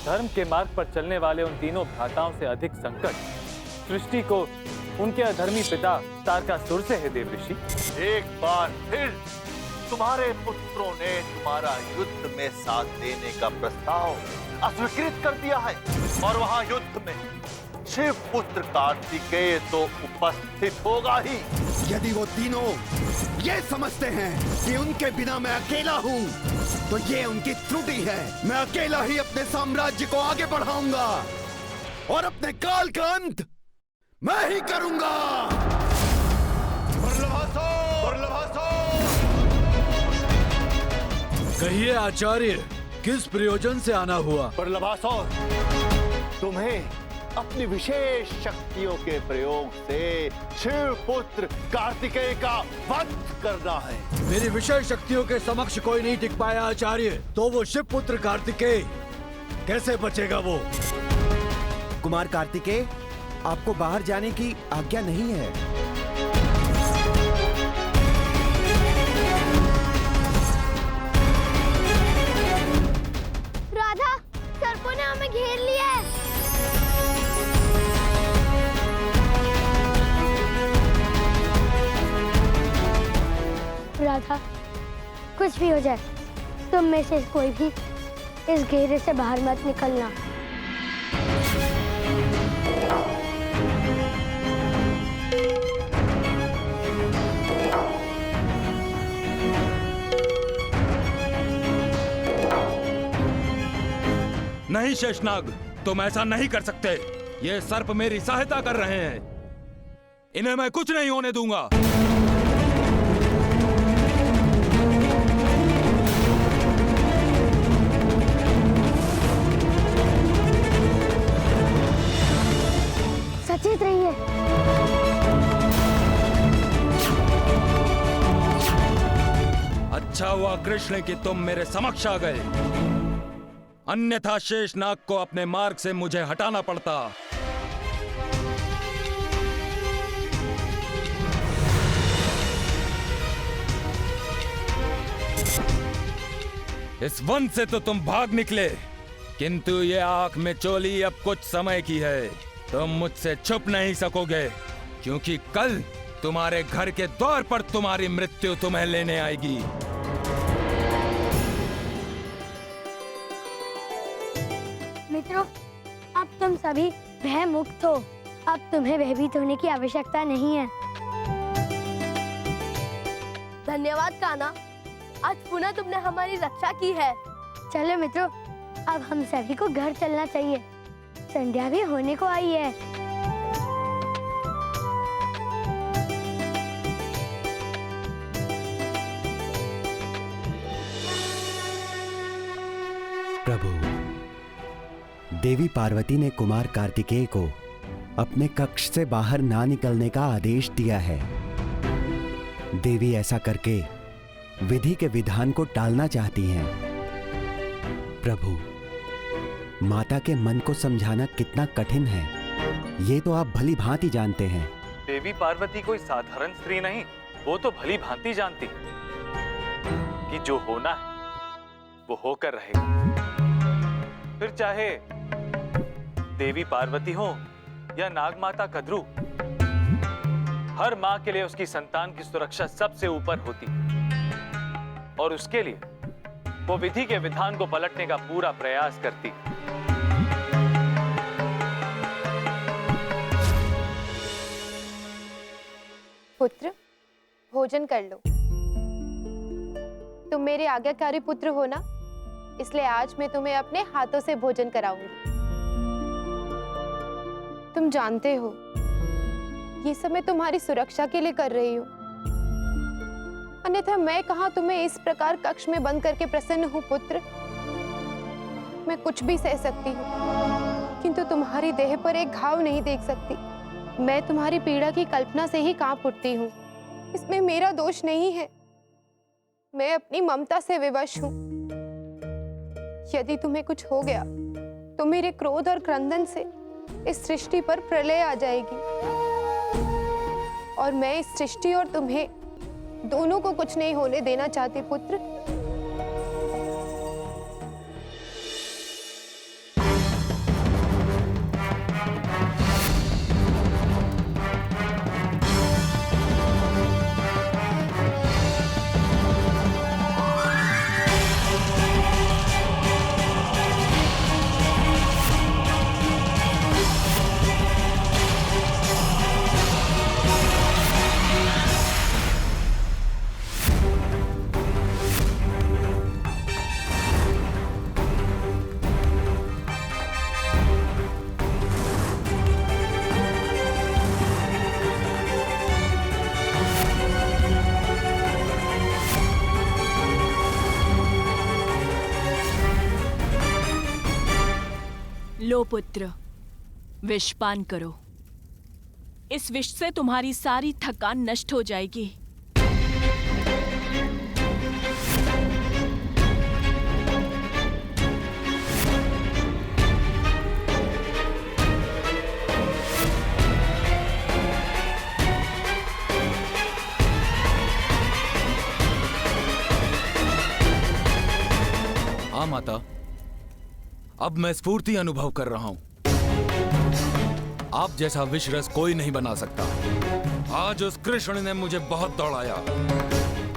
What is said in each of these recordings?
धर्म के मार्ग पर चलने वाले उन तीनों भ्राताओं से अधिक संकट सृष्टि को उनके अधर्मी पिता तारकासुर से है देव ऋषि। एक बार फिर तुम्हारे पुत्रों ने तुम्हारा युद्ध में साथ देने का प्रस्ताव अस्वीकृत कर दिया है और वहां युद्ध में शिव पुत्र कार्तिकेय तो उपस्थित होगा ही। यदि वो तीनों ये समझते हैं कि उनके बिना मैं अकेला हूँ, तो ये उनकी त्रुटि है। मैं अकेला ही अपने साम्राज्य को आगे बढ़ाऊंगा और अपने काल का अंत मैं ही करूंगा। कहिए आचार्य, किस प्रयोजन से आना हुआ? प्रलभासुर, तुम्हें अपनी विशेष शक्तियों के प्रयोग से शिव पुत्र कार्तिकेय का वध करना है। मेरी विशेष शक्तियों के समक्ष कोई नहीं टिक पाया आचार्य, तो वो शिव पुत्र कार्तिकेय कैसे बचेगा वो? कुमार कार्तिकेय, आपको बाहर जाने की आज्ञा नहीं है। राधा, सर्पों ने हमें घेर लिया है। राधा, कुछ भी हो जाए, तुम में से कोई भी इस घेरे से बाहर मत निकलना। नहीं शेषनाग, तुम ऐसा नहीं कर सकते। ये सर्प मेरी सहायता कर रहे हैं, इन्हें मैं कुछ नहीं होने दूंगा। सचेत रहिए। अच्छा हुआ कृष्ण कि तुम मेरे समक्ष आ गए, अन्यथा शेषनाग को अपने मार्ग से मुझे हटाना पड़ता। इस वन से तो तुम भाग निकले, किंतु ये आंख में चोली अब कुछ समय की है। तुम मुझसे छुप नहीं सकोगे, क्योंकि कल तुम्हारे घर के द्वार पर तुम्हारी मृत्यु तुम्हें लेने आएगी। मित्रों, अब तुम सभी भय मुक्त हो। अब तुम्हें भयभीत होने की आवश्यकता नहीं है। धन्यवाद कान्हा, आज पुनः तुमने हमारी रक्षा की है। चलो मित्रों, अब हम सभी को घर चलना चाहिए। संध्या भी होने को आई है। प्रभु, देवी पार्वती ने कुमार कार्तिकेय को अपने कक्ष से बाहर ना निकलने का आदेश दिया है। देवी ऐसा करके विधि के विधान को टालना चाहती हैं। प्रभु, माता के मन को समझाना कितना कठिन है, ये तो आप भली भांति जानते हैं। देवी पार्वती कोई साधारण स्त्री नहीं, वो तो भली भांति जानती कि जो होना है वो होकर रहेगा। फिर चाहे देवी पार्वती हो या नागमाता कद्रू, हर मां के लिए उसकी संतान की सुरक्षा सबसे ऊपर होती, और उसके लिए वो विधि के विधान को पलटने का पूरा प्रयास करती। पुत्र, भोजन कर लो। तुम मेरे आज्ञाकारी पुत्र हो ना, इसलिए आज मैं तुम्हें अपने हाथों से भोजन कराऊंगी। तुम जानते हो, ये सब मैं तुम्हारी सुरक्षा के लिए कर रही हूँ, अन्यथा मैं कहाँ तुम्हें इस प्रकार कक्ष में बंद करके प्रसन्न हूँ। पुत्र, मैं कुछ भी सह सकती हूँ, किंतु तुम्हारी देह पर एक घाव नहीं देख सकती। मैं तुम्हारी पीड़ा की कल्पना से ही कांप उठती हूँ। इसमें मेरा दोष नहीं है, मैं अपनी ममता से विवश हूँ। यदि तुम्हें कुछ हो गया तो मेरे क्रोध और क्रंदन से इस सृष्टि पर प्रलय आ जाएगी, और मैं इस सृष्टि और तुम्हें दोनों को कुछ नहीं होने देना चाहती। पुत्र, लो पुत्र, विषपान करो। इस विष से तुम्हारी सारी थकान नष्ट हो जाएगी। हाँ माता, अब मैं स्फूर्ति अनुभव कर रहा हूं। आप जैसा विष रस कोई नहीं बना सकता। आज उस कृष्ण ने मुझे बहुत दौड़ाया।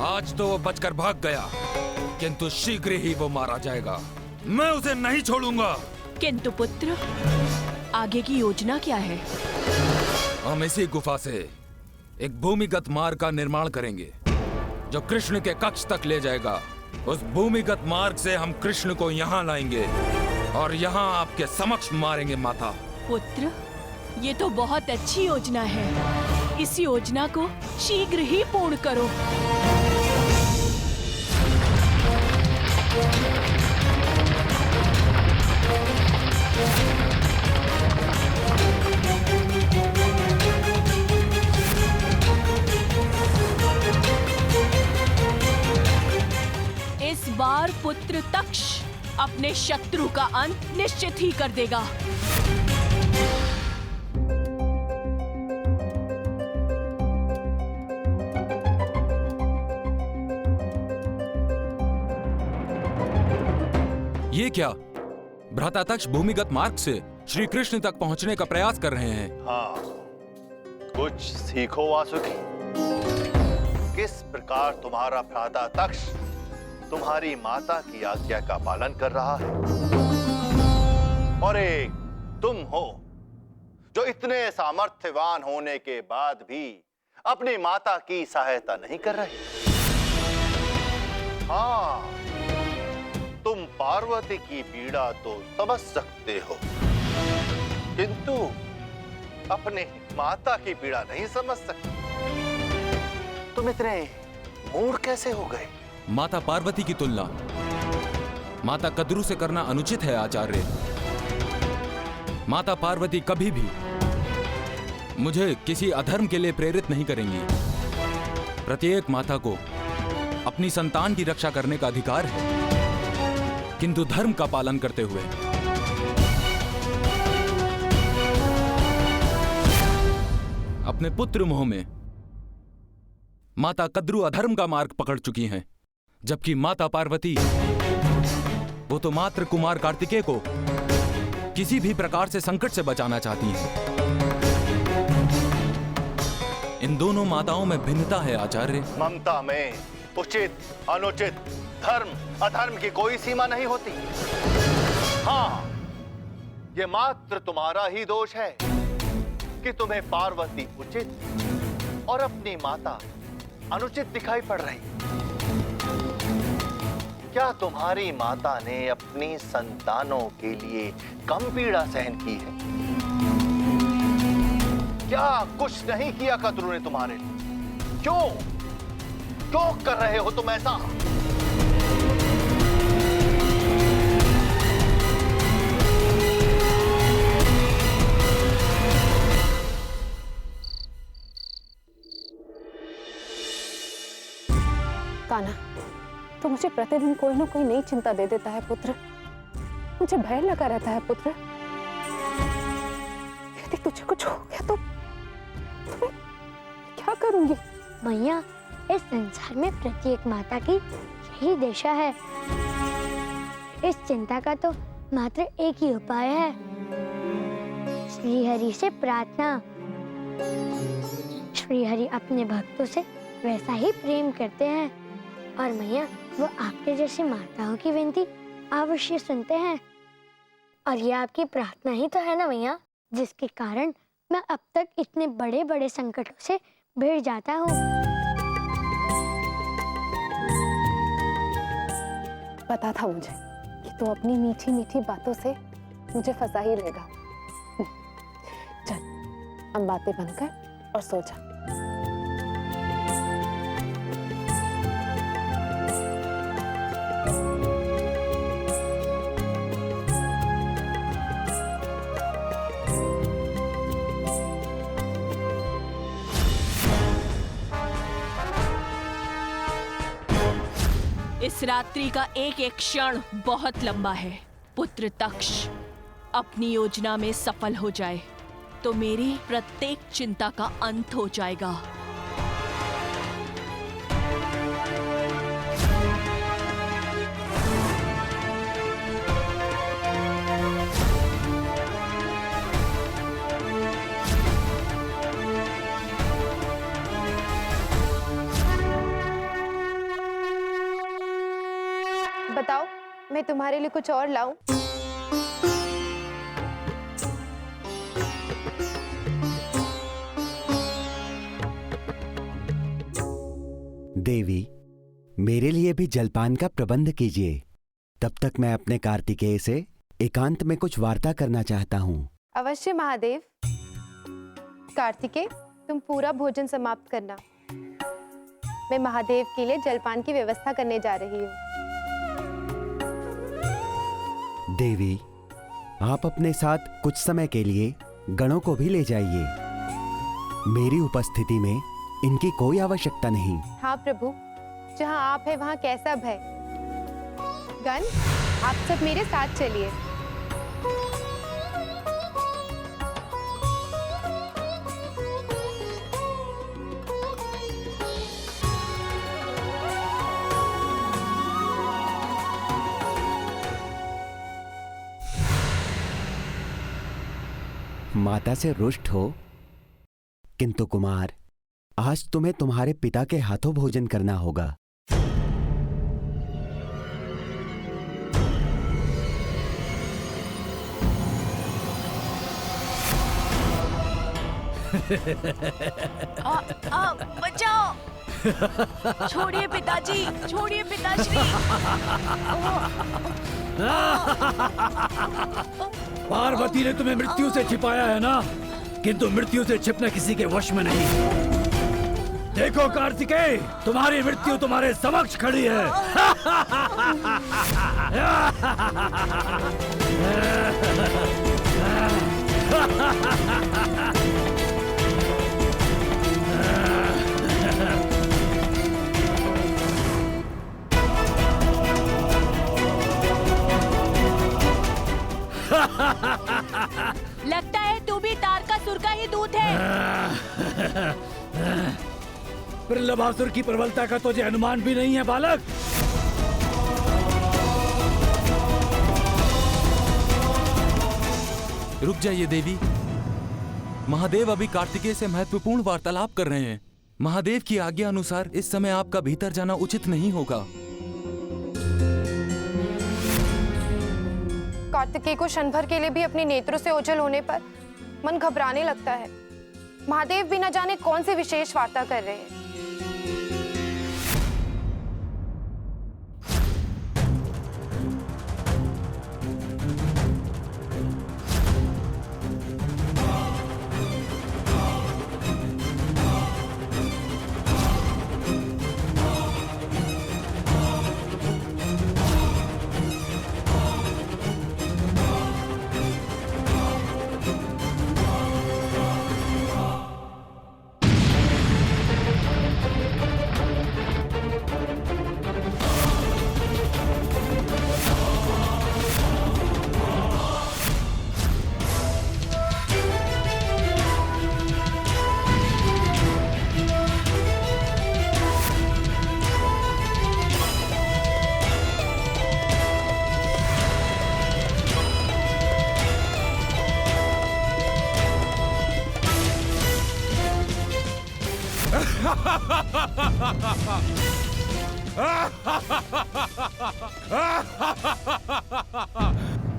आज तो वो बचकर भाग गया, किंतु शीघ्र ही वो मारा जाएगा। मैं उसे नहीं छोड़ूंगा। किंतु पुत्र, आगे की योजना क्या है? हम इसी गुफा से एक भूमिगत मार्ग का निर्माण करेंगे, जो कृष्ण के कक्ष तक ले जाएगा। उस भूमिगत मार्ग से हम कृष्ण को यहाँ लाएंगे और यहाँ आपके समक्ष मारेंगे माता। पुत्र, ये तो बहुत अच्छी योजना है। इस योजना को शीघ्र ही पूर्ण करो। इस बार पुत्र तक्ष अपने शत्रु का अंत निश्चित ही कर देगा। ये क्या? भ्रातातक्ष भूमिगत मार्ग से श्री कृष्ण तक पहुंचने का प्रयास कर रहे हैं। हाँ, कुछ सीखो वासुकी। किस प्रकार तुम्हारा भ्राता तक्ष तुम्हारी माता की आज्ञा का पालन कर रहा है, और एक तुम हो जो इतने सामर्थ्यवान होने के बाद भी अपनी माता की सहायता नहीं कर रहे। हाँ, तुम पार्वती की पीड़ा तो समझ सकते हो, किंतु अपने माता की पीड़ा नहीं समझ सकते। तुम इतने मूर्ख कैसे हो गए? माता पार्वती की तुलना माता कद्रू से करना अनुचित है आचार्य। माता पार्वती कभी भी मुझे किसी अधर्म के लिए प्रेरित नहीं करेंगी। प्रत्येक माता को अपनी संतान की रक्षा करने का अधिकार है, किंतु धर्म का पालन करते हुए। अपने पुत्र मोह में माता कद्रू अधर्म का मार्ग पकड़ चुकी हैं, जबकि माता पार्वती वो तो मात्र कुमार कार्तिकेय को किसी भी प्रकार से संकट से बचाना चाहती हैं। इन दोनों माताओं में भिन्नता है आचार्य। ममता में उचित अनुचित धर्म अधर्म की कोई सीमा नहीं होती। हाँ, ये मात्र तुम्हारा ही दोष है कि तुम्हें पार्वती उचित और अपनी माता अनुचित दिखाई पड़ रही। क्या तुम्हारी माता ने अपनी संतानों के लिए कम पीड़ा सहन की है? क्या कुछ नहीं किया कद्रू ने तुम्हारे लिए? क्यों क्यों कर रहे हो तुम ऐसा? कान्हा, तो मुझे प्रतिदिन कोई ना कोई नई चिंता दे देता है पुत्र। मुझे भय लगा रहता है पुत्र। यदि तुझे कुछ हो गया तो मैं क्या करूंगी? मैया, इस संसार में प्रत्येक माता की यही दशा है। इस चिंता का तो मात्र एक ही उपाय है, श्रीहरि से प्रार्थना। श्रीहरि अपने भक्तों से वैसा ही प्रेम करते हैं, और मैया वो आपके जैसी माताओं की विनती अवश्य सुनते हैं। और ये आपकी प्रार्थना ही तो है ना मैया, जिसके कारण मैं अब तक इतने बड़े बड़े संकटों से भिड़ जाता हूँ। पता था मुझे कि तू अपनी मीठी मीठी बातों से मुझे फंसा ही लेगा। चल, हम बातें बंद कर और सो जा। इस रात्रि का एक एक क्षण बहुत लंबा है। पुत्र तक्ष अपनी योजना में सफल हो जाए तो मेरी प्रत्येक चिंता का अंत हो जाएगा। बताओ, मैं तुम्हारे लिए कुछ और लाऊं? देवी, मेरे लिए भी जलपान का प्रबंध कीजिए। तब तक मैं अपने कार्तिकेय से एकांत में कुछ वार्ता करना चाहता हूँ। अवश्य महादेव। कार्तिकेय, तुम पूरा भोजन समाप्त करना। मैं महादेव के लिए जलपान की व्यवस्था करने जा रही हूँ। देवी, आप अपने साथ कुछ समय के लिए गणों को भी ले जाइए। मेरी उपस्थिति में इनकी कोई आवश्यकता नहीं। हाँ प्रभु, जहाँ आप है वहाँ कैसा भय। गण, आप सब मेरे साथ चलिए। माता से रुष्ट हो, किंतु कुमार, आज तुम्हें तुम्हारे पिता के हाथों भोजन करना होगा। बचाओ! छोड़िए पिताजी, छोड़िए पिताश्री। पार्वती ने तुम्हें मृत्यु से छिपाया है ना, किंतु मृत्यु से छिपना किसी के वश में नहीं। देखो कार्तिकेय, तुम्हारी मृत्यु तुम्हारे समक्ष खड़ी है। लगता है तू भी तारकासुर का ही दूत है। प्रलभासुर की प्रबलता का तुझे अनुमान भी नहीं है बालक। रुक जाइए देवी। महादेव अभी कार्तिकेय से महत्वपूर्ण वार्तालाप कर रहे हैं। महादेव की आज्ञा अनुसार इस समय आपका भीतर जाना उचित नहीं होगा। कार्तिकेय को क्षण भर के लिए भी अपने नेत्रों से ओझल होने पर मन घबराने लगता है। महादेव भी न जाने कौन सी विशेष वार्ता कर रहे हैं।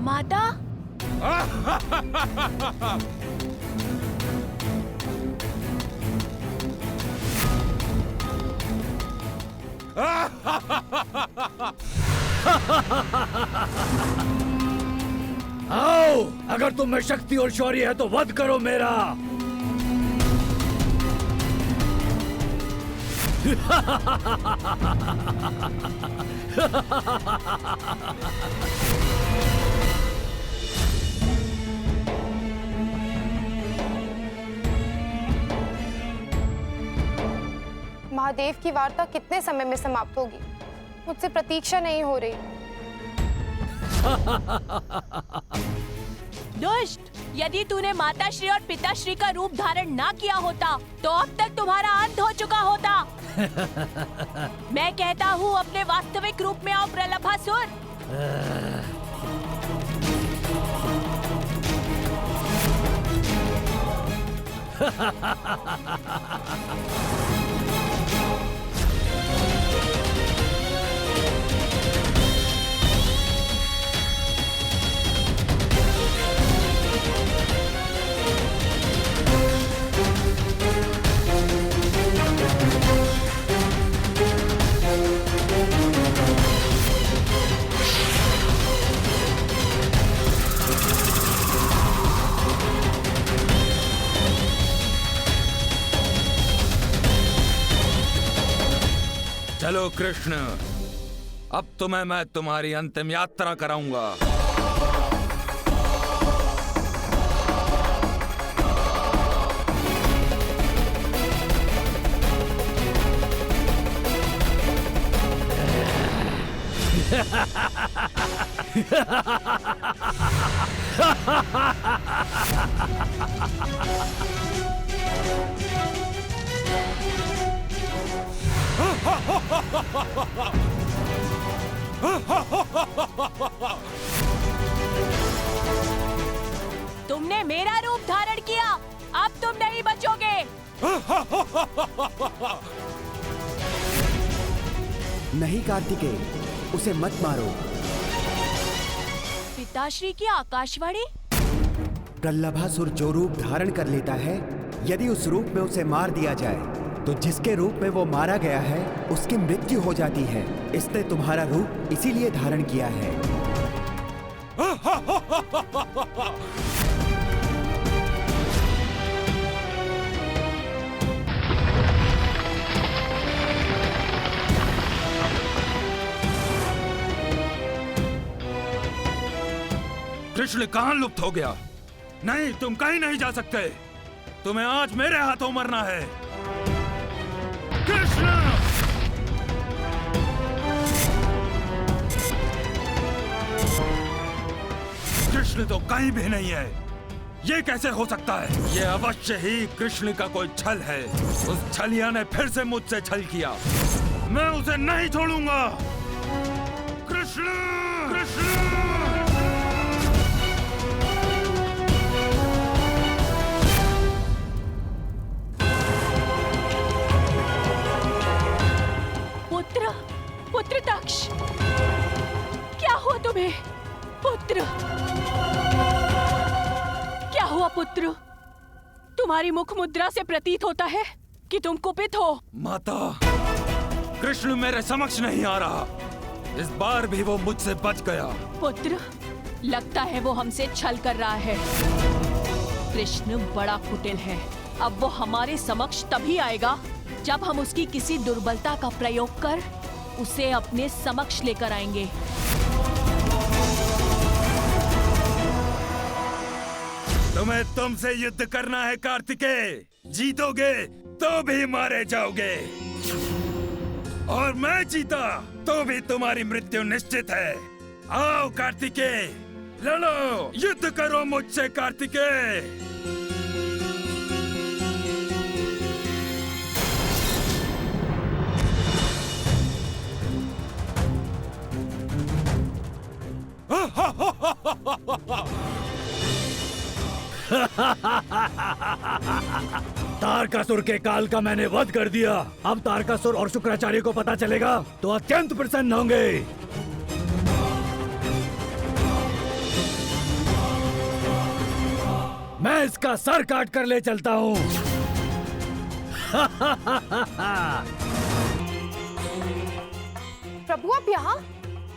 माता, आओ, अगर तुम में शक्ति और शौर्य है तो वध करो मेरा। महादेव की वार्ता कितने समय में समाप्त होगी? मुझसे प्रतीक्षा नहीं हो रही। दुष्ट, यदि तूने माताश्री और पिताश्री का रूप धारण ना किया होता तो अब तक तुम्हारा अंत हो चुका होता। मैं कहता हूँ अपने वास्तविक रूप में आओ प्रलभासुर। चलो कृष्ण, अब तुम्हें मैं तुम्हारी अंतिम यात्रा कराऊंगा। तुमने मेरा रूप धारण किया, अब तुम नहीं बचोगे। नहीं कार्तिकेय, उसे मत मारो। पिताश्री की आकाशवाणी। प्रलभासुर जो रूप धारण कर लेता है, यदि उस रूप में उसे मार दिया जाए तो जिसके रूप में वो मारा गया है उसकी मृत्यु हो जाती है। इसने तुम्हारा रूप इसीलिए धारण किया है। कृष्ण कहाँ लुप्त हो गया? नहीं, तुम कहीं नहीं जा सकते। तुम्हें आज मेरे हाथों मरना है। कृष्ण! कृष्ण तो कहीं भी नहीं है। ये कैसे हो सकता है? ये अवश्य ही कृष्ण का कोई छल है। उस छलिया ने फिर से मुझसे छल किया। मैं उसे नहीं छोड़ूंगा। कृष्ण! कृष्ण! पुत्र दक्ष, क्या हुआ तुम्हें? पुत्र, क्या हुआ पुत्र? तुम्हारी मुख मुद्रा से प्रतीत होता है कि तुम कुपित हो। माता, कृष्ण मेरे समक्ष नहीं आ रहा। इस बार भी वो मुझसे बच गया। पुत्र, लगता है वो हमसे छल कर रहा है। कृष्ण बड़ा कुटिल है। अब वो हमारे समक्ष तभी आएगा जब हम उसकी किसी दुर्बलता का प्रयोग कर उसे अपने समक्ष लेकर आएंगे। तुम्हें तुमसे युद्ध करना है कार्तिकेय। जीतोगे तो भी मारे जाओगे, और मैं जीता तो भी तुम्हारी मृत्यु निश्चित है। आओ कार्तिकेय, लड़ो, युद्ध करो मुझसे कार्तिकेय। तारकासुर के काल का मैंने वध कर दिया। अब तारकासुर और शुक्राचार्य को पता चलेगा तो अत्यंत प्रसन्न होंगे। मैं इसका सर काट कर ले चलता हूँ। प्रभु, आप यहाँ?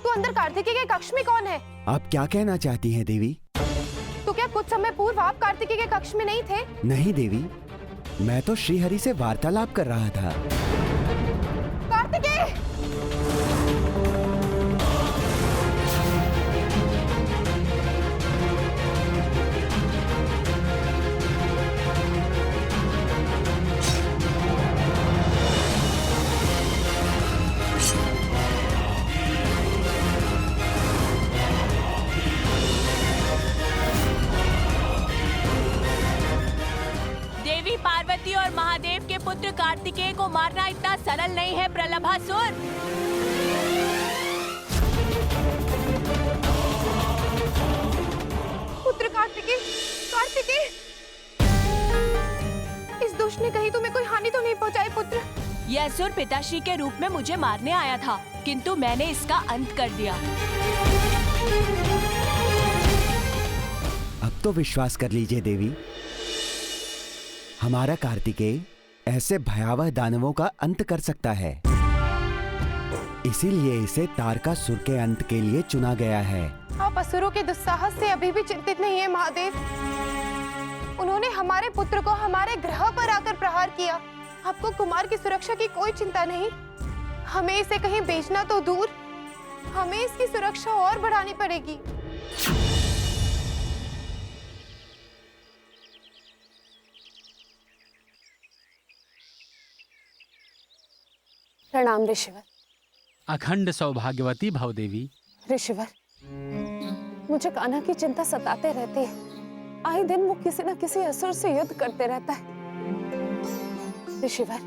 तो अंदर कार्तिकेय के कक्ष में कौन है? आप क्या कहना चाहती हैं देवी? तो क्या कुछ समय पूर्व आप कार्तिकेय के कक्ष में नहीं थे? नहीं देवी, मैं तो श्रीहरि से वार्तालाप कर रहा था। कार्तिकेय! कार्तिकेय को मारना इतना सरल नहीं है प्रलभासुर। पुत्र कार्तिकेय, कार्तिकेय, इस दुष्ट ने कहीं तुम्हें कोई हानि तो नहीं पहुंचाई पुत्र? यह असुर पिताश्री के रूप में मुझे मारने आया था, किंतु मैंने इसका अंत कर दिया। अब तो विश्वास कर लीजिए देवी, हमारा कार्तिकेय ऐसे भयावह दानवों का अंत कर सकता है। इसीलिए इसे तारकासुर के अंत के लिए चुना गया है। आप असुरों के दुस्साहस से अभी भी चिंतित नहीं है महादेव। उन्होंने हमारे पुत्र को हमारे ग्रह पर आकर प्रहार किया। आपको कुमार की सुरक्षा की कोई चिंता नहीं। हमें इसे कहीं बेचना तो दूर, हमें इसकी सुरक्षा और बढ़ानी पड़ेगी। प्रणाम ऋषिवर। अखंड सौभाग्यवती भव देवी। ऋषिवर, मुझे कान्हा की चिंता सताते रहती है। आए दिन वो किसी न किसी असुर से युद्ध करते रहता है। ऋषिवर,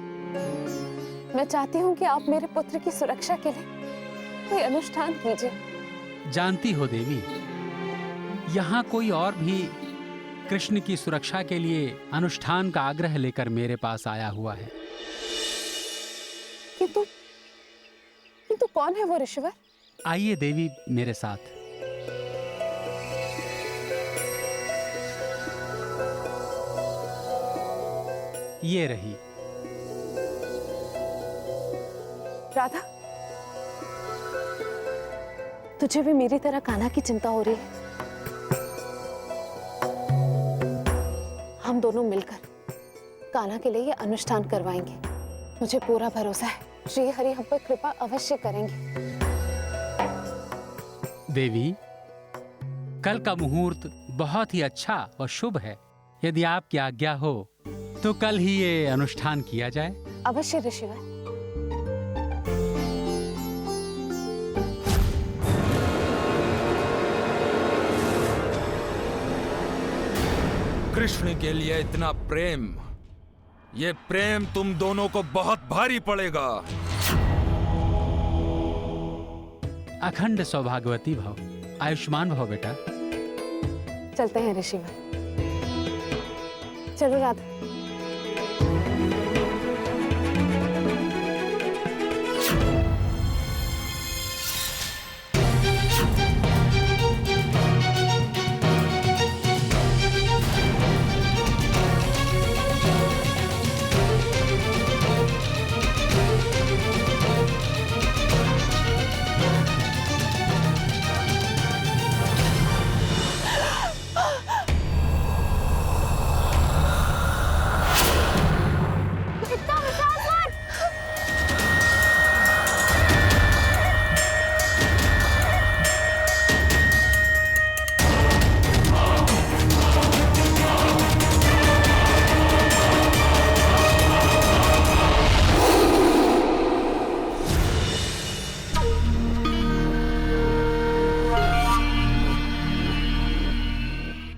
मैं चाहती हूँ कि आप मेरे पुत्र की सुरक्षा के लिए कोई अनुष्ठान कीजिए। जानती हो देवी, यहाँ कोई और भी कृष्ण की सुरक्षा के लिए अनुष्ठान का आग्रह लेकर मेरे पास आया हुआ है। किंतु कौन है वो ऋषिवर? आइए देवी मेरे साथ। ये रही राधा, तुझे भी मेरी तरह कान्हा की चिंता हो रही है। हम दोनों मिलकर कान्हा के लिए ये अनुष्ठान करवाएंगे। मुझे पूरा भरोसा है श्री हरि हम पर कृपा अवश्य करेंगे। देवी, कल का मुहूर्त बहुत ही अच्छा और शुभ है। यदि आपकी आज्ञा हो तो कल ही ये अनुष्ठान किया जाए। अवश्य ऋषिवर। कृष्ण के लिए इतना प्रेम, ये प्रेम तुम दोनों को बहुत भारी पड़ेगा। अखंड सौभाग्यवती भव, आयुष्मान भव बेटा। चलते हैं ऋषिवर। चलो राधा।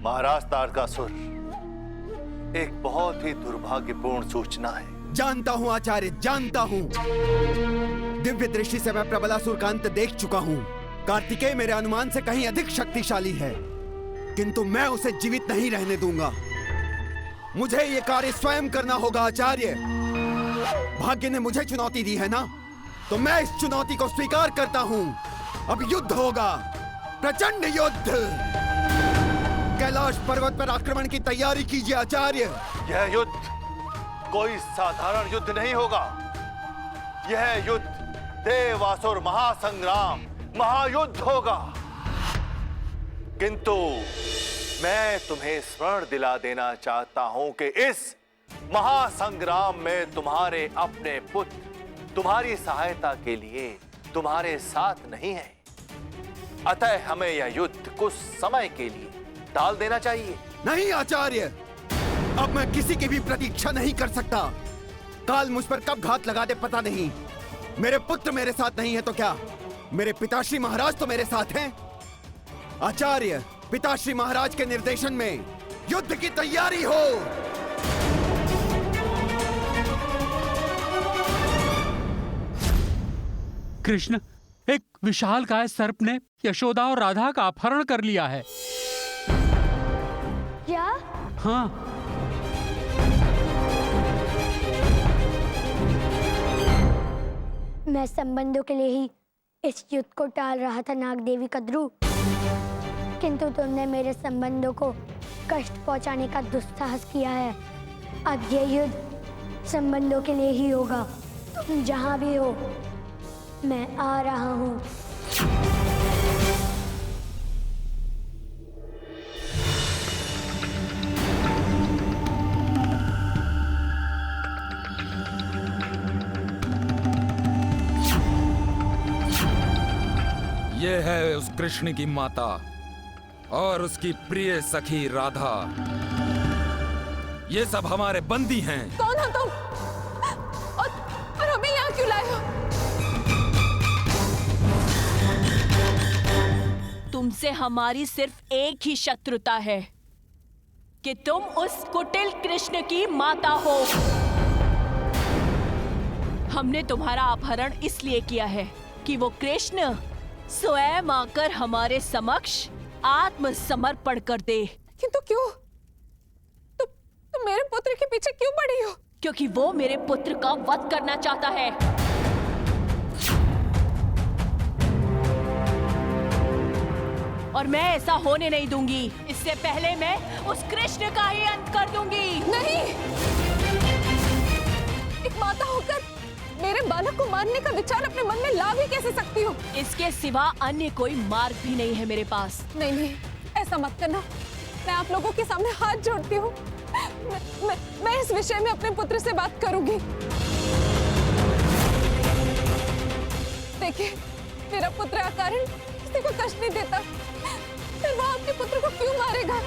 महाराज तारकासुर, एक बहुत ही दुर्भाग्यपूर्ण सूचना है। जानता हूं आचार्य, जानता हूं। दिव्य दृष्टि से मैं प्रबलासुर का अंत देख चुका हूं। कार्तिकेय मेरे अनुमान से कहीं अधिक शक्तिशाली है, किंतु मैं उसे जीवित नहीं रहने दूंगा। मुझे ये कार्य स्वयं करना होगा आचार्य। भाग्य ने मुझे चुनौती दी है ना, तो मैं इस चुनौती को स्वीकार करता हूं। अब युद्ध होगा, प्रचंड युद्ध। कैलाश पर्वत पर आक्रमण की तैयारी कीजिए आचार्य। यह युद्ध कोई साधारण युद्ध नहीं होगा। यह युद्ध देवासुर महासंग्राम, महायुद्ध होगा। किंतु मैं तुम्हें स्मरण दिला देना चाहता हूं कि इस महासंग्राम में तुम्हारे अपने पुत्र तुम्हारी सहायता के लिए तुम्हारे साथ नहीं है। अतः हमें यह युद्ध कुछ समय के लिए टाल देना चाहिए। नहीं आचार्य, अब मैं किसी की भी प्रतीक्षा नहीं कर सकता। काल मुझ पर कब घात लगा दे पता नहीं। मेरे पुत्र मेरे साथ नहीं है तो क्या, मेरे पिताश्री महाराज तो मेरे साथ हैं। आचार्य, पिताश्री महाराज के निर्देशन में युद्ध की तैयारी हो। कृष्ण, एक विशालकाय सर्प ने यशोदा और राधा का अपहरण कर लिया है। क्या? हाँ। मैं संबंधों के लिए ही इस युद्ध को टाल रहा था नाग देवी कद्रू, किंतु तुमने मेरे संबंधों को कष्ट पहुंचाने का दुस्साहस किया है। अब ये युद्ध संबंधों के लिए ही होगा। तुम जहां भी हो, मैं आ रहा हूं। ये है उस कृष्ण की माता और उसकी प्रिय सखी राधा। ये सब हमारे बंदी हैं। कौन हो तुम? और हमें यहाँ क्यों लाए हो? तुमसे हमारी सिर्फ एक ही शत्रुता है कि तुम उस कुटिल कृष्ण की माता हो। हमने तुम्हारा अपहरण इसलिए किया है कि वो कृष्ण स्वयं आकर हमारे समक्ष आत्मसमर्पण कर दे। किंतु क्यों? तुम मेरे पुत्र के पीछे क्यों पड़ी हो? क्योंकि वो मेरे पुत्र का वध करना चाहता है। और मैं ऐसा होने नहीं दूंगी। इससे पहले मैं उस कृष्ण का ही अंत कर दूंगी। नहीं, एक माता होकर मेरे बालक को मारने का विचार अपने मन में ला भी कैसे सकती हो? इसके सिवा अन्य कोई मार्ग भी नहीं है मेरे पास। नहीं, ऐसा मत करना। मैं आप लोगों के सामने हाथ जोड़ती हूँ। मैं इस विषय में अपने पुत्र से बात करूंगी। देखिए, मेरा पुत्र अकारण किसी को कष्ट नहीं देता, फिर वो आपके पुत्र को क्यों मारेगा?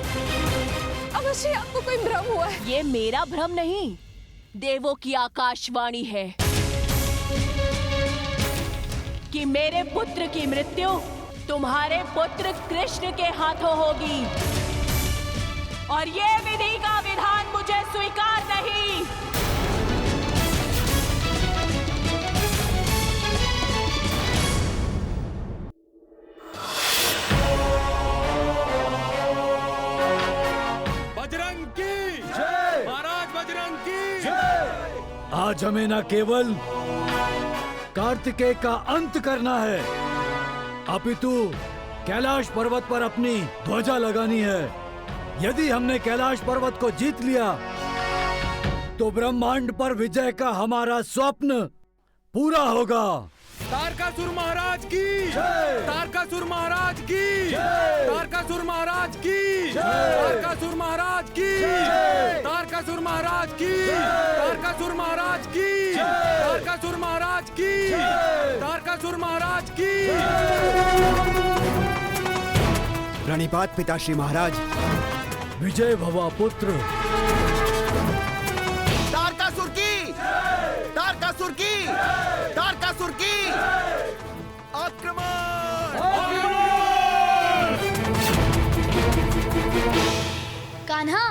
अवश्य आपको कोई भ्रम हुआ है। ये मेरा भ्रम नहीं, देवों की आकाशवाणी है कि मेरे पुत्र की मृत्यु तुम्हारे पुत्र कृष्ण के हाथों होगी, और ये विधि का विधान मुझे स्वीकार नहीं। बजरंग की जय। महाराज बजरंग की जय। आज हमें न केवल कार्तिकेय का अंत करना है, अपितु कैलाश पर्वत पर अपनी ध्वजा लगानी है। यदि हमने कैलाश पर्वत को जीत लिया तो ब्रह्मांड पर विजय का हमारा स्वप्न पूरा होगा। तारकासुर महाराज की जय। तारकासुर महाराज की जय। तारकासुर महाराज की जय। तारकासुर महाराज की जय। तारकासुर महाराज की जय। तारकासुर महाराज की जय। तारकासुर महाराज की जय। तारकासुर महाराज की। प्रणिपात पिताश्री महाराज। विजय भवा पुत्र। तारकासुर की, तारकासुर की, तारकासुर की आक्रमण। कान्हा,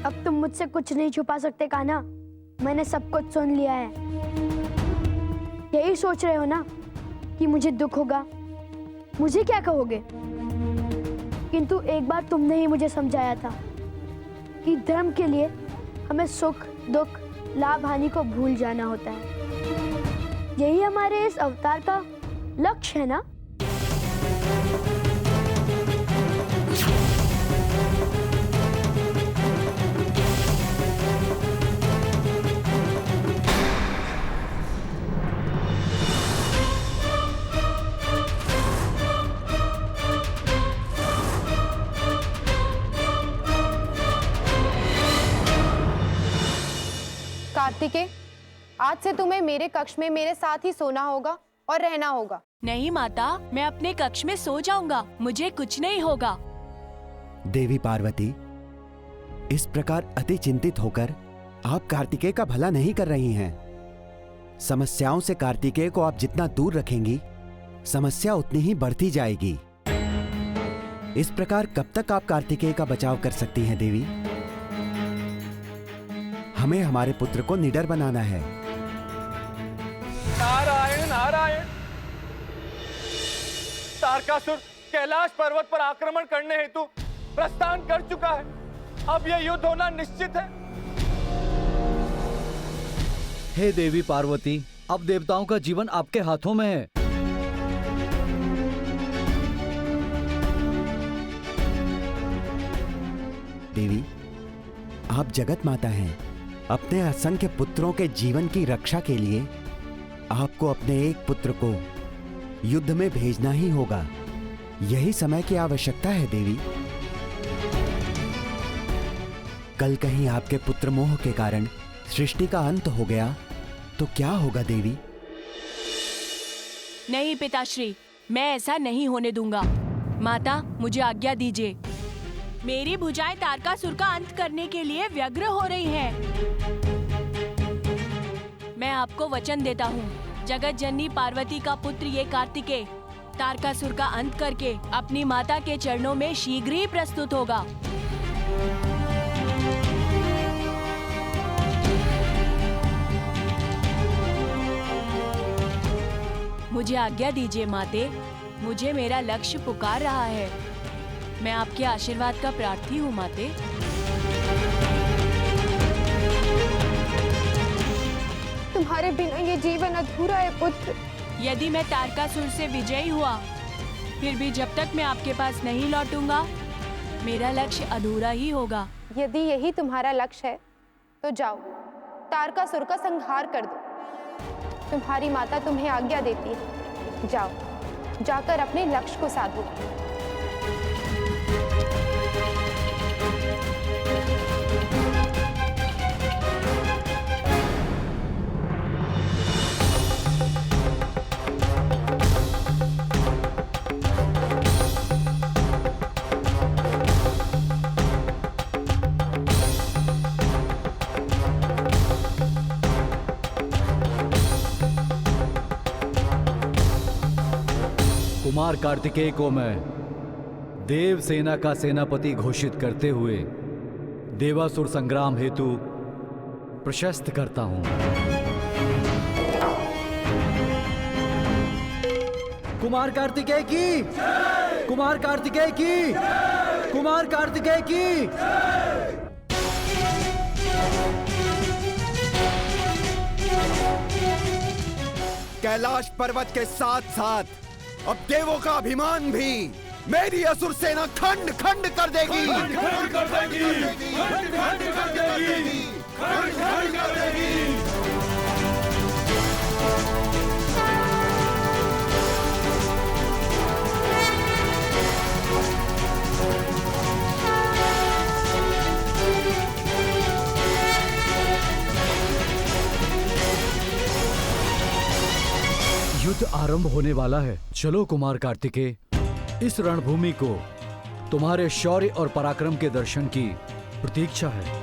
अब तुम मुझसे कुछ नहीं छुपा सकते कान्हा। मैंने सब कुछ सुन लिया है। यही सोच रहे हो ना कि मुझे दुख होगा, मुझे क्या कहोगे? किंतु एक बार तुमने ही मुझे समझाया था कि धर्म के लिए हमें सुख दुख लाभ हानि को भूल जाना होता है। यही हमारे इस अवतार का लक्ष्य है ना? कार्तिकेय, आज से तुम्हें मेरे कक्ष में मेरे साथ ही सोना होगा और रहना होगा। नहीं माता, मैं अपने कक्ष में सो जाऊंगा, मुझे कुछ नहीं होगा। देवी पार्वती, इस प्रकार अति चिंतित होकर आप कार्तिकेय का भला नहीं कर रही हैं। समस्याओं से कार्तिकेय को आप जितना दूर रखेंगी, समस्या उतनी ही बढ़ती जाएगी। इस प्रकार कब तक आप कार्तिकेय का बचाव कर सकती हैं देवी? हमें हमारे पुत्र को निडर बनाना है। नारायण नारायण। तारकासुर कैलाश पर्वत पर आक्रमण करने हेतु प्रस्थान कर चुका है। अब यह युद्ध होना निश्चित है। हे देवी पार्वती, अब देवताओं का जीवन आपके हाथों में है। देवी, आप जगत माता हैं। अपने असंख्य पुत्रों के जीवन की रक्षा के लिए आपको अपने एक पुत्र को युद्ध में भेजना ही होगा। यही समय की आवश्यकता है देवी। कल कहीं आपके पुत्र मोह के कारण सृष्टि का अंत हो गया तो क्या होगा देवी? नहीं पिताश्री, मैं ऐसा नहीं होने दूंगा। माता, मुझे आज्ञा दीजिए। मेरी भुजाएं तारकासुर का अंत करने के लिए व्यग्र हो रही हैं। मैं आपको वचन देता हूँ, जगत जननी पार्वती का पुत्र ये कार्तिकेय तारकासुर का अंत करके अपनी माता के चरणों में शीघ्र ही प्रस्तुत होगा। मुझे आज्ञा दीजिए माते, मुझे मेरा लक्ष्य पुकार रहा है। मैं आपके आशीर्वाद का प्रार्थी हूँ माते। तुम्हारे बिना ये जीवन अधूरा है पुत्र। यदि मैं तारकासुर से विजयी हुआ, फिर भी जब तक मैं आपके पास नहीं लौटूंगा, मेरा लक्ष्य अधूरा ही होगा। यदि यही तुम्हारा लक्ष्य है तो जाओ, तारकासुर का संहार कर दो। तुम्हारी माता तुम्हें आज्ञा देती है। जाओ, जाकर अपने लक्ष्य को साधो। कुमार कार्तिकेय को मैं देव सेना का सेनापति घोषित करते हुए देवासुर संग्राम हेतु प्रशस्त करता हूं। कुमार कार्तिकेय की, कुमार कार्तिकेय की, कुमार कार्तिकेय की। कैलाश पर्वत के साथ साथ अब देवों का अभिमान भी मेरी असुर सेना खंड खंड कर देगी। युद्ध आरंभ होने वाला है। चलो कुमार कार्तिकेय, इस रणभूमि को तुम्हारे शौर्य और पराक्रम के दर्शन की प्रतीक्षा है।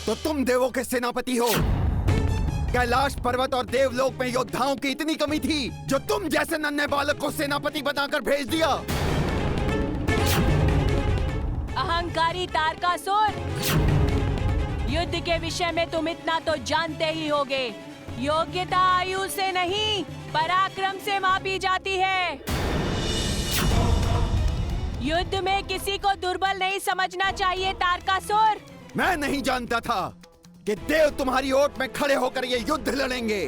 तो तुम देवों के सेनापति हो। कैलाश पर्वत और देवलोक में योद्धाओं की इतनी कमी थी जो तुम जैसे नन्हे बालक को सेनापति बनाकर भेज दिया। अहंकारी तारकासुर, युद्ध के विषय में तुम इतना तो जानते ही होगे। योग्यता आयु से नहीं, पराक्रम से मापी जाती है। युद्ध में किसी को दुर्बल नहीं समझना चाहिए तारकासुर। मैं नहीं जानता था कि देव तुम्हारी ओट में खड़े होकर ये युद्ध लड़ेंगे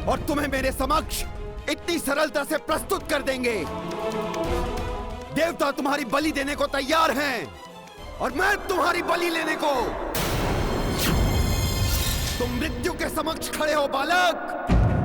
और तुम्हें मेरे समक्ष इतनी सरलता से प्रस्तुत कर देंगे। देवता तुम्हारी बलि देने को तैयार हैं और मैं तुम्हारी बलि लेने को। तुम मृत्यु के समक्ष खड़े हो बालक।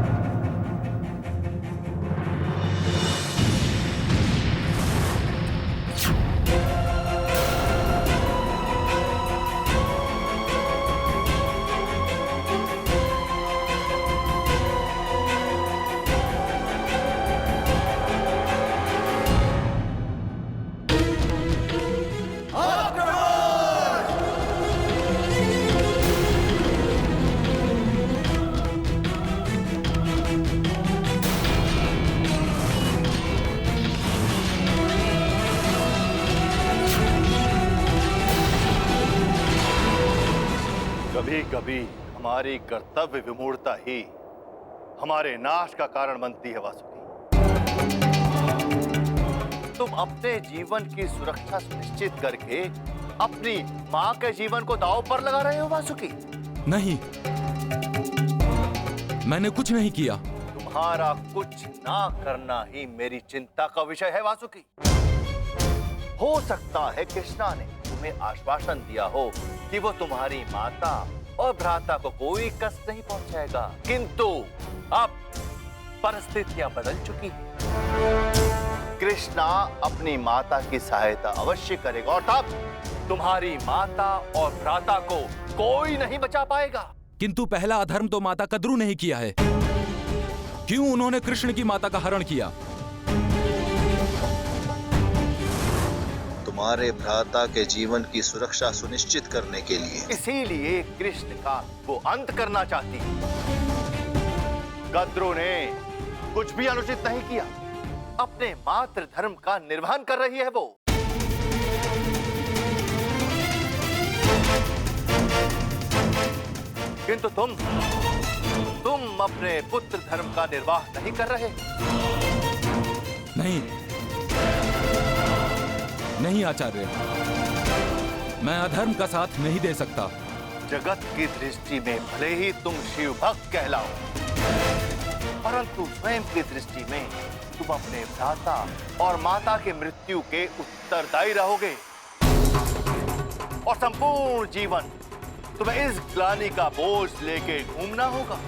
कभी हमारी कर्तव्य विमूढ़ता ही हमारे नाश का कारण बनती है वासुकी। तुम अपने जीवन की सुरक्षा सुनिश्चित करके अपनी माँ के जीवन को दांव पर लगा रहे हो वासुकी। नहीं, मैंने कुछ नहीं किया। तुम्हारा कुछ ना करना ही मेरी चिंता का विषय है वासुकी। हो सकता है कृष्णा ने तुम्हें आश्वासन दिया हो कि वो तुम्हारी माता और भ्राता को कोई कष्ट नहीं पहुंचाएगा, किंतु अब परिस्थितियां बदल चुकी हैं। कृष्णा अपनी माता की सहायता अवश्य करेगा और तब तुम्हारी माता और भ्राता को कोई नहीं बचा पाएगा। किंतु पहला अधर्म तो माता कद्रू ने ही किया है। क्यों उन्होंने कृष्ण की माता का हरण किया? तुम्हारे भ्राता के जीवन की सुरक्षा सुनिश्चित करने के लिए, इसीलिए कृष्ण का वो अंत करना चाहती है। कद्रू ने कुछ भी अनुचित नहीं किया, अपने मातृ धर्म का निर्वहन कर रही है वो। किंतु तुम अपने पुत्र धर्म का निर्वाह नहीं कर रहे। नहीं आचार्य, मैं अधर्म का साथ नहीं दे सकता। जगत की दृष्टि में भले ही तुम शिव भक्त कहलाओ, परंतु स्वयं की दृष्टि में तुम अपने भ्राता और माता की मृत्यु के उत्तरदायी रहोगे और संपूर्ण जीवन तुम्हें इस ग्लानि का बोझ लेके घूमना होगा।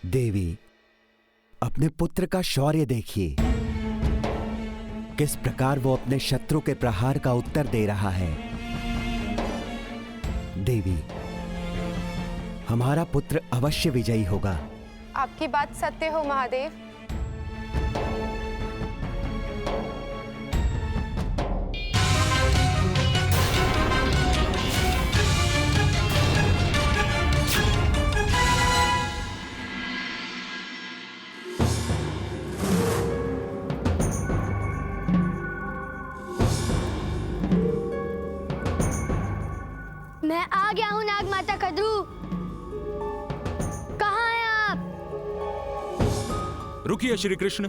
देवी, अपने पुत्र का शौर्य देखिए, किस प्रकार वो अपने शत्रु के प्रहार का उत्तर दे रहा है। देवी, हमारा पुत्र अवश्य विजयी होगा। आपकी बात सत्य हो महादेव। मैं आ गया हूँ नाग माता कद्रू। कहाँ हैं आप? रुकिए श्री कृष्ण।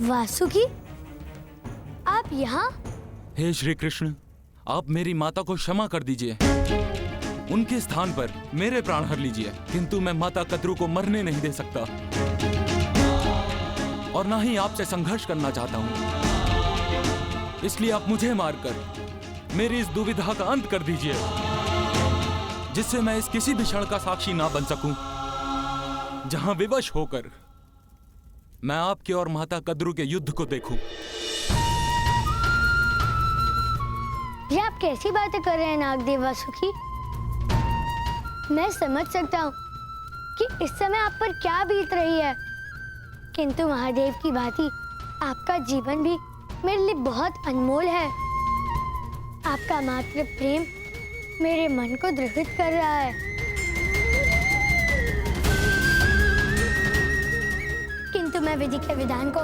वासुकी, आप यहाँ? हे श्री कृष्ण, आप मेरी माता को क्षमा कर दीजिए। उनके स्थान पर मेरे प्राण हर लीजिए, किंतु मैं माता कद्रू को मरने नहीं दे सकता और ना ही आपसे संघर्ष करना चाहता हूं। इसलिए आप मुझे मारकर मेरी इस दुविधा का अंत कर दीजिए, जिससे मैं इस किसी भी क्षण का साक्षी ना बन सकूं जहां विवश होकर मैं आपके और माता कद्रू के युद्ध को देखूं। ये आप कैसी बातें कर रहे हैं नागदेव वासुकी? मैं समझ सकता हूँ कि इस समय आप पर क्या बीत रही है, किंतु महादेव की भांति आपका जीवन भी मेरे लिए बहुत अनमोल है। आपका मातृ प्रेम मेरे मन को द्रवित कर रहा है। किंतु मैं विधि के विधान को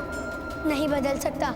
नहीं बदल सकता।